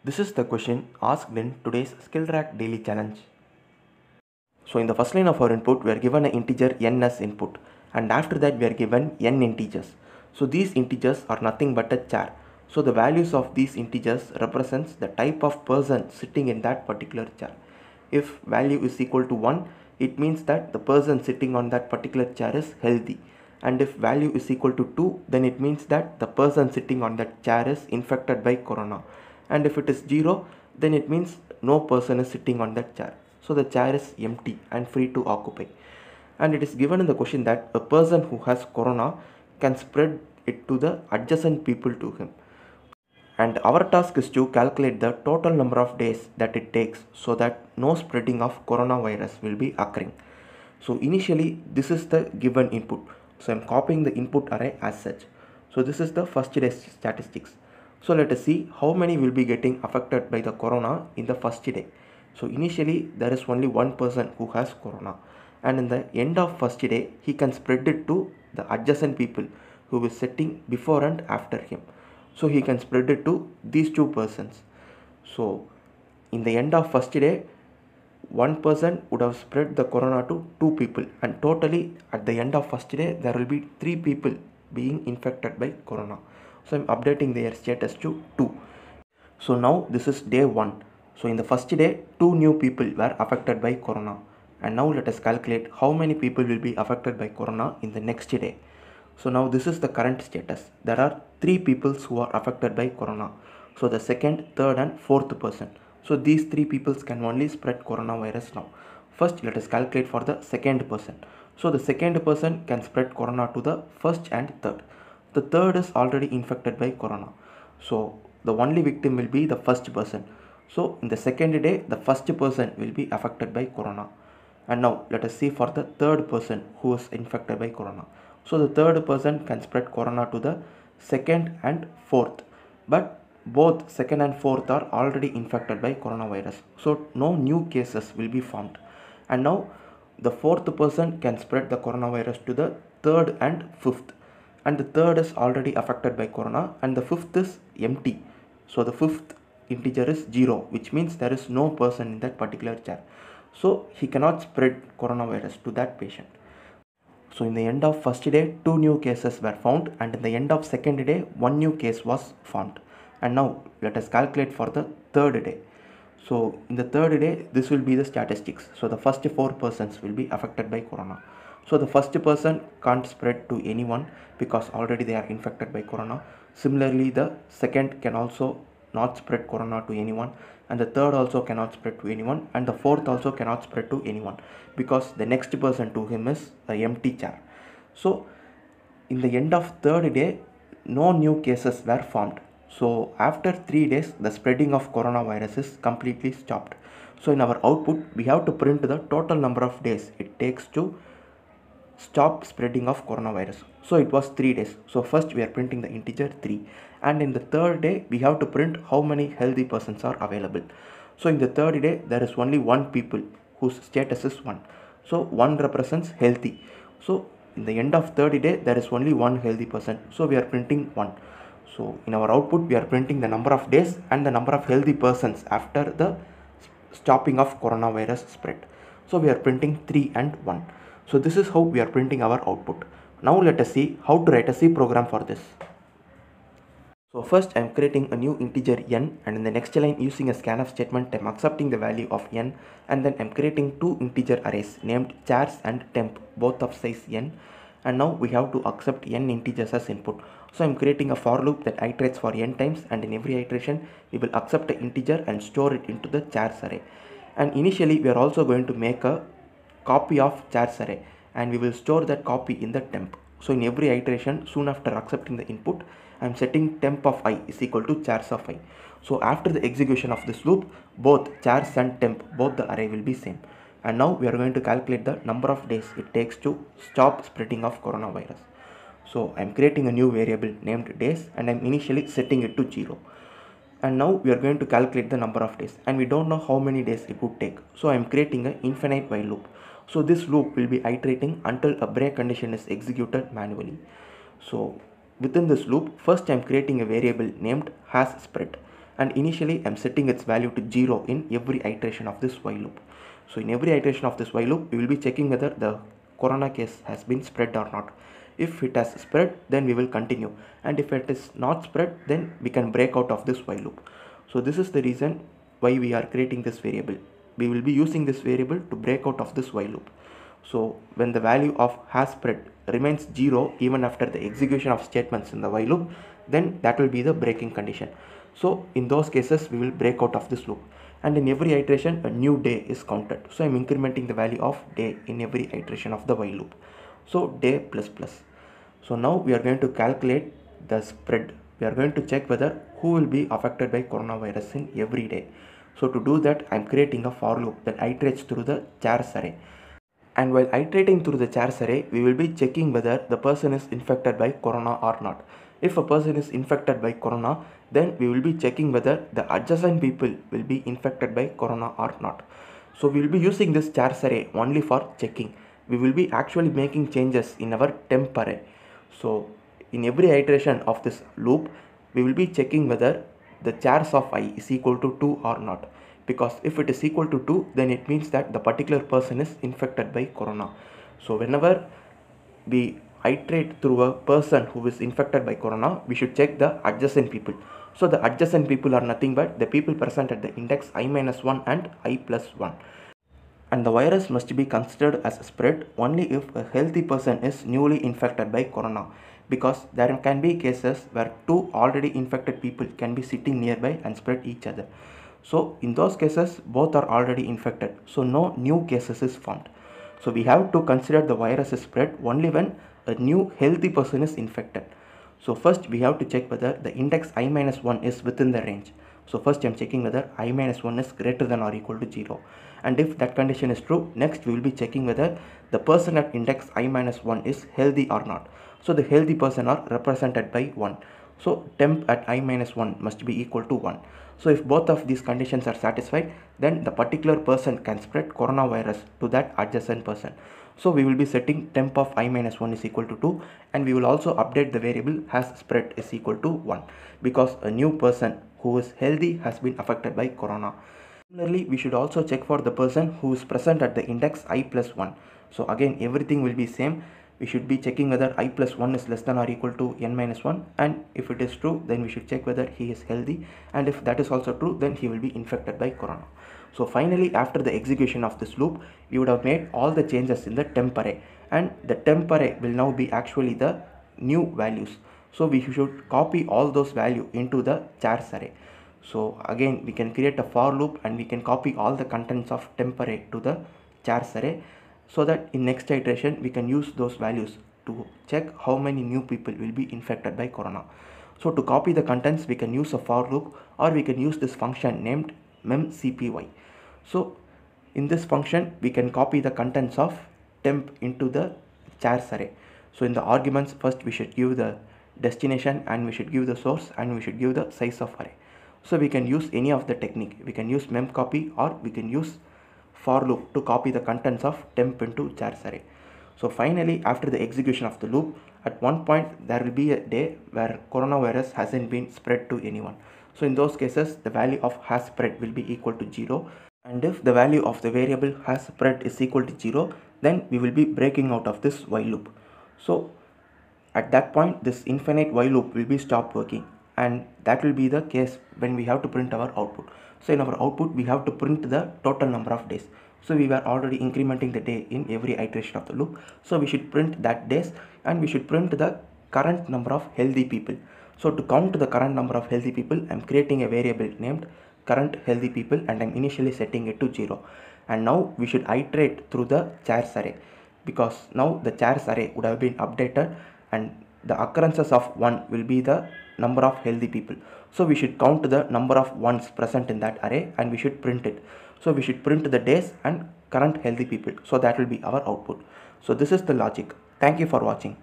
This is the question asked in today's SkillTrack Daily Challenge. So in the first line of our input, we are given an integer n as input, and after that we are given n integers. So these integers are nothing but a char. So the values of these integers represents the type of person sitting in that particular char. If value is equal to 1, it means that the person sitting on that particular chair is healthy. And if value is equal to 2, then it means that the person sitting on that chair is infected by corona. And if it is 0, then it means no person is sitting on that chair. So the chair is empty and free to occupy. And it is given in the question that a person who has corona can spread it to the adjacent people to him. And our task is to calculate the total number of days that it takes so that no spreading of coronavirus will be occurring. So initially this is the given input. So I'm copying the input array as such. So this is the first day statistics. So let us see how many will be getting affected by the corona in the first day. So initially there is only one person who has corona, and in the end of first day he can spread it to the adjacent people who is sitting before and after him. So he can spread it to these two persons. So in the end of first day, one person would have spread the corona to two people, and totally at the end of first day there will be three people being infected by corona. So I'm updating their status to 2. So now this is day 1. So in the first day 2 new people were affected by corona, and now let us calculate how many people will be affected by corona in the next day. So now this is the current status. There are 3 people who are affected by corona. So the second, third and fourth person. So these 3 people can only spread coronavirus now. First let us calculate for the second person. So the second person can spread corona to the first and third. The third is already infected by corona. So the only victim will be the first person. So in the second day the first person will be affected by corona. And now let us see for the third person who is infected by corona. So the third person can spread corona to the second and fourth, but both second and fourth are already infected by coronavirus. So no new cases will be formed. And now the fourth person can spread the coronavirus to the third and fifth. And the third is already affected by corona, and the fifth is empty. So the fifth integer is 0, which means there is no person in that particular chair. So he cannot spread coronavirus to that patient. So in the end of first day 2 new cases were found, and in the end of second day 1 new case was found. And now let us calculate for the third day. So in the third day this will be the statistics. So the first 4 persons will be affected by corona. So the first person can't spread to anyone because already they are infected by corona. Similarly the second can also not spread corona to anyone, and the third also cannot spread to anyone, and the fourth also cannot spread to anyone because the next person to him is an empty chair. So in the end of third day no new cases were formed. So after 3 days the spreading of coronavirus is completely stopped. So in our output we have to print the total number of days it takes to stop spreading of coronavirus. So it was 3 days. So first we are printing the integer 3, and in the third day we have to print how many healthy persons are available. So in the third day there is only one people whose status is 1. So 1 represents healthy. So in the end of third day there is only one healthy person. So we are printing 1. So in our output we are printing the number of days and the number of healthy persons after the stopping of coronavirus spread. So we are printing 3 and 1. So this is how we are printing our output. Now let us see how to write a C program for this. So first I am creating a new integer n, and in the next line using a scanf statement I am accepting the value of n, and then I am creating 2 integer arrays named chars and temp, both of size n, and now we have to accept n integers as input. So I am creating a for loop that iterates for n times, and in every iteration we will accept an integer and store it into the chars array. And initially we are also going to make a copy of chars array, and we will store that copy in the temp. So in every iteration soon after accepting the input I am setting temp of I is equal to chars of I. So after the execution of this loop both chars and temp, both the array will be same. And now we are going to calculate the number of days it takes to stop spreading of coronavirus. So I am creating a new variable named days, and I am initially setting it to 0. And now we are going to calculate the number of days, and we don't know how many days it would take. So I am creating an infinite while loop. So this loop will be iterating until a break condition is executed manually. So within this loop, first I am creating a variable named has spread, and initially I'm setting its value to 0 in every iteration of this while loop. So in every iteration of this while loop, we will be checking whether the corona case has been spread or not. If it has spread, then we will continue, and if it is not spread, then we can break out of this while loop. So this is the reason why we are creating this variable. We will be using this variable to break out of this while loop. So when the value of has spread remains 0 even after the execution of statements in the while loop, then that will be the breaking condition. So in those cases, we will break out of this loop, and in every iteration a new day is counted. So I'm incrementing the value of day in every iteration of the while loop. So day plus plus. So now we are going to calculate the spread. We are going to check whether who will be affected by coronavirus in every day. So to do that, I'm creating a for loop that iterates through the chars array. And while iterating through the chars array, we will be checking whether the person is infected by corona or not. If a person is infected by corona, then we will be checking whether the adjacent people will be infected by corona or not. So we will be using this chars array only for checking. We will be actually making changes in our temp array. So in every iteration of this loop, we will be checking whether the chars of I is equal to 2 or not. Because if it is equal to 2, then it means that the particular person is infected by corona. So whenever we iterate through a person who is infected by corona, we should check the adjacent people. So the adjacent people are nothing but the people present at the index I-1 and I+1. And the virus must be considered as spread only if a healthy person is newly infected by corona, because there can be cases where two already infected people can be sitting nearby and spread each other. So in those cases, both are already infected, so no new cases is formed. So we have to consider the virus is spread only when a new healthy person is infected. So first we have to check whether the index I-1 is within the range. So first I am checking whether I-1 is greater than or equal to 0. And if that condition is true, next we will be checking whether the person at index I-1 is healthy or not. So the healthy person are represented by 1. So temp at I-1 must be equal to 1. So if both of these conditions are satisfied, then the particular person can spread coronavirus to that adjacent person. So we will be setting temp of I-1 is equal to 2, and we will also update the variable has spread is equal to 1, because a new person who is healthy has been affected by corona. Similarly, we should also check for the person who is present at the index I+1. So again, everything will be same. We should be checking whether I+1 is less than or equal to n-1, and if it is true, then we should check whether he is healthy, and if that is also true, then he will be infected by corona. So finally, after the execution of this loop, we would have made all the changes in the temp array, and the temp array will now be actually the new values. So we should copy all those values into the chars array. So again, we can create a for loop and we can copy all the contents of temp array to the chars array, so that in next iteration we can use those values to check how many new people will be infected by corona. So to copy the contents, we can use a for loop, or we can use this function named memcpy. So in this function, we can copy the contents of temp into the chars array. So in the arguments, first we should give the destination, and we should give the source, and we should give the size of array. So we can use any of the technique. We can use memcopy, or we can use for loop to copy the contents of temp into chars array. So finally, after the execution of the loop, at one point there will be a day where coronavirus hasn't been spread to anyone. So in those cases, the value of has spread will be equal to 0. And if the value of the variable has spread is equal to 0, then we will be breaking out of this while loop. So at that point, this infinite while loop will be stopped working, and that will be the case when we have to print our output. So in our output, we have to print the total number of days. So we were already incrementing the day in every iteration of the loop. So we should print that days, and we should print the current number of healthy people. So to count the current number of healthy people, I'm creating a variable named current healthy people, and I'm initially setting it to 0. And now we should iterate through the chars array, because now the chars array would have been updated, and the occurrences of 1 will be the number of healthy people. So we should count the number of ones present in that array, and we should print it. So we should print the days and current healthy people. So that will be our output. So this is the logic. Thank you for watching.